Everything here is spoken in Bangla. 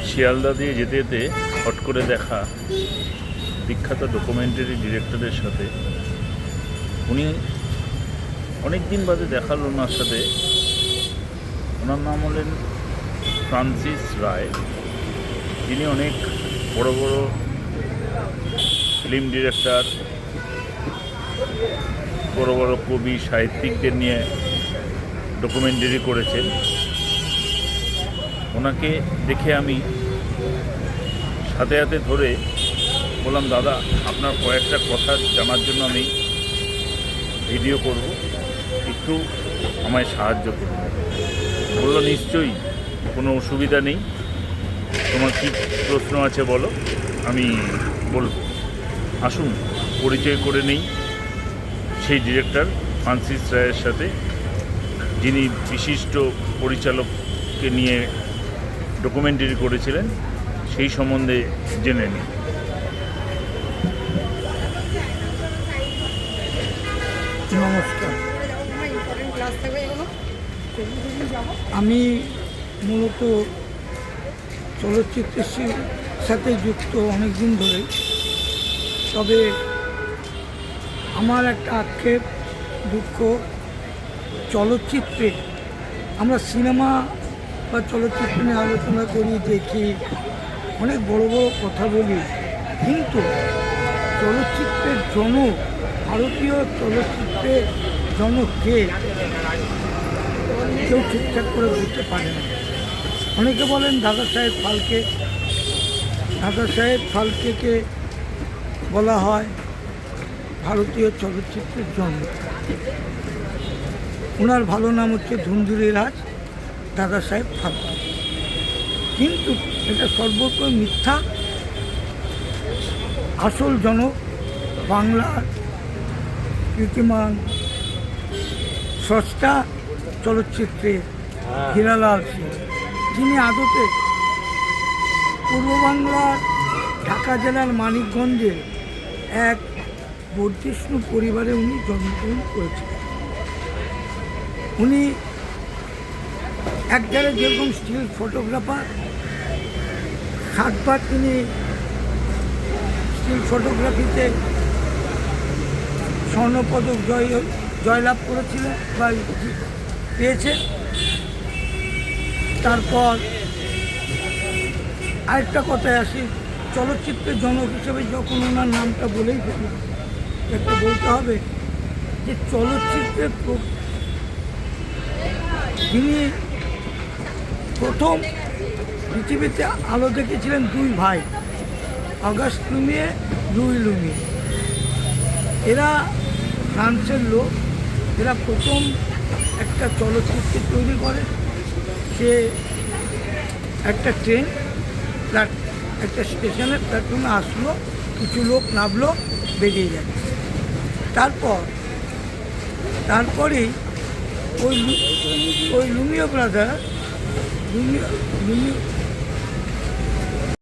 শিয়ালদা দিয়ে যেতে যেতে হট করে দেখা বিখ্যাত ডকুমেন্টারি ডিরেক্টরের সাথে, উনি অনেক দিন বাদে দেখাল ওনার সাথে। ওনার নাম হলেন ফ্রান্সিস রায়। যিনি অনেক বড় বড় ফিল্ম ডিরেক্টর, বড় বড় কবি, সাহিত্যিকদের নিয়ে ডকুমেন্টারি করেছেন। ওনাকে দেখে আমি সাথে সাথে ধরে বললাম, দাদা আপনার কয়েকটা কথা জানার জন্য আমি ভিডিও করব, একটু আমায় সাহায্য করুন। বললো, নিশ্চয়ই, কোনো অসুবিধা নেই, তোমার কী প্রশ্ন আছে বলো, আমি বলবো। আসুন পরিচয় করে নেই সেই ডিরেক্টর ফ্রান্সিস রায়ের সাথে, যিনি বিশিষ্ট পরিচালককে নিয়ে ডকুমেন্টারি করেছিলেন, সেই সম্বন্ধে জেনে নিই। নমস্কার। আমি মূলত চলচ্চিত্রের সাথে যুক্ত অনেক দিন ধরেই। তবে আমার একটা আক্ষেপ, দুঃখ, চলচ্চিত্রে আমরা সিনেমা বা চলচ্চিত্র নিয়ে আলোচনা করি, দেখি, অনেক বড় বড় কথা বলি, কিন্তু চলচ্চিত্রের জনক, ভারতীয় চলচ্চিত্রের জনক কে, কেউ ঠিকঠাক করে বুঝতে পারে না। অনেকে বলেন দাদা সাহেব ফালকে। দাদা সাহেব ফালকেকে বলা হয় ভারতীয় চলচ্চিত্রের জনক। ওনার ভালো নাম হচ্ছে ধুন্ধুরি রাজ দাদা সাহেব ফালকে, কিন্তু এটা সর্বত্র মিথ্যা। আসল জনক বাংলার কীর্তিমান স্রষ্টা চলচ্চিত্রে হীরালাল সিং, যিনি আদতে পূর্ব বাংলার ঢাকা জেলার মানিকগঞ্জে এক বর্ধিষ্ণু পরিবারে উনি জন্মগ্রহণ করেছিলেন। উনি একবারে যেরকম স্টিল ফটোগ্রাফার, 7বার তিনি স্টিল ফটোগ্রাফিতে স্বর্ণপদক জয়লাভ করেছিলেন বা পেয়েছেন। তারপর আরেকটা কথায় আসি, চলচ্চিত্রের জনক হিসেবে যখন ওনার নামটা বলেই ফেললাম, একটা বলতে হবে যে চলচ্চিত্রের যিনি প্রথম পৃথিবীতে আলো দেখেছিলেন দুই ভাই, অগাস্ট লুমিয়ে, লুই লুমিয়ে। এরা ফ্রান্সের লোক। এরা প্রথম একটা চলচ্চিত্র তৈরি করে। সে একটা ট্রেন একটা স্টেশনের প্ল্যাটফর্মে আসলো, কিছু লোক নামলো, বেরিয়ে যাচ্ছে। তারপরেই ওই লুমিও ব্রাদার,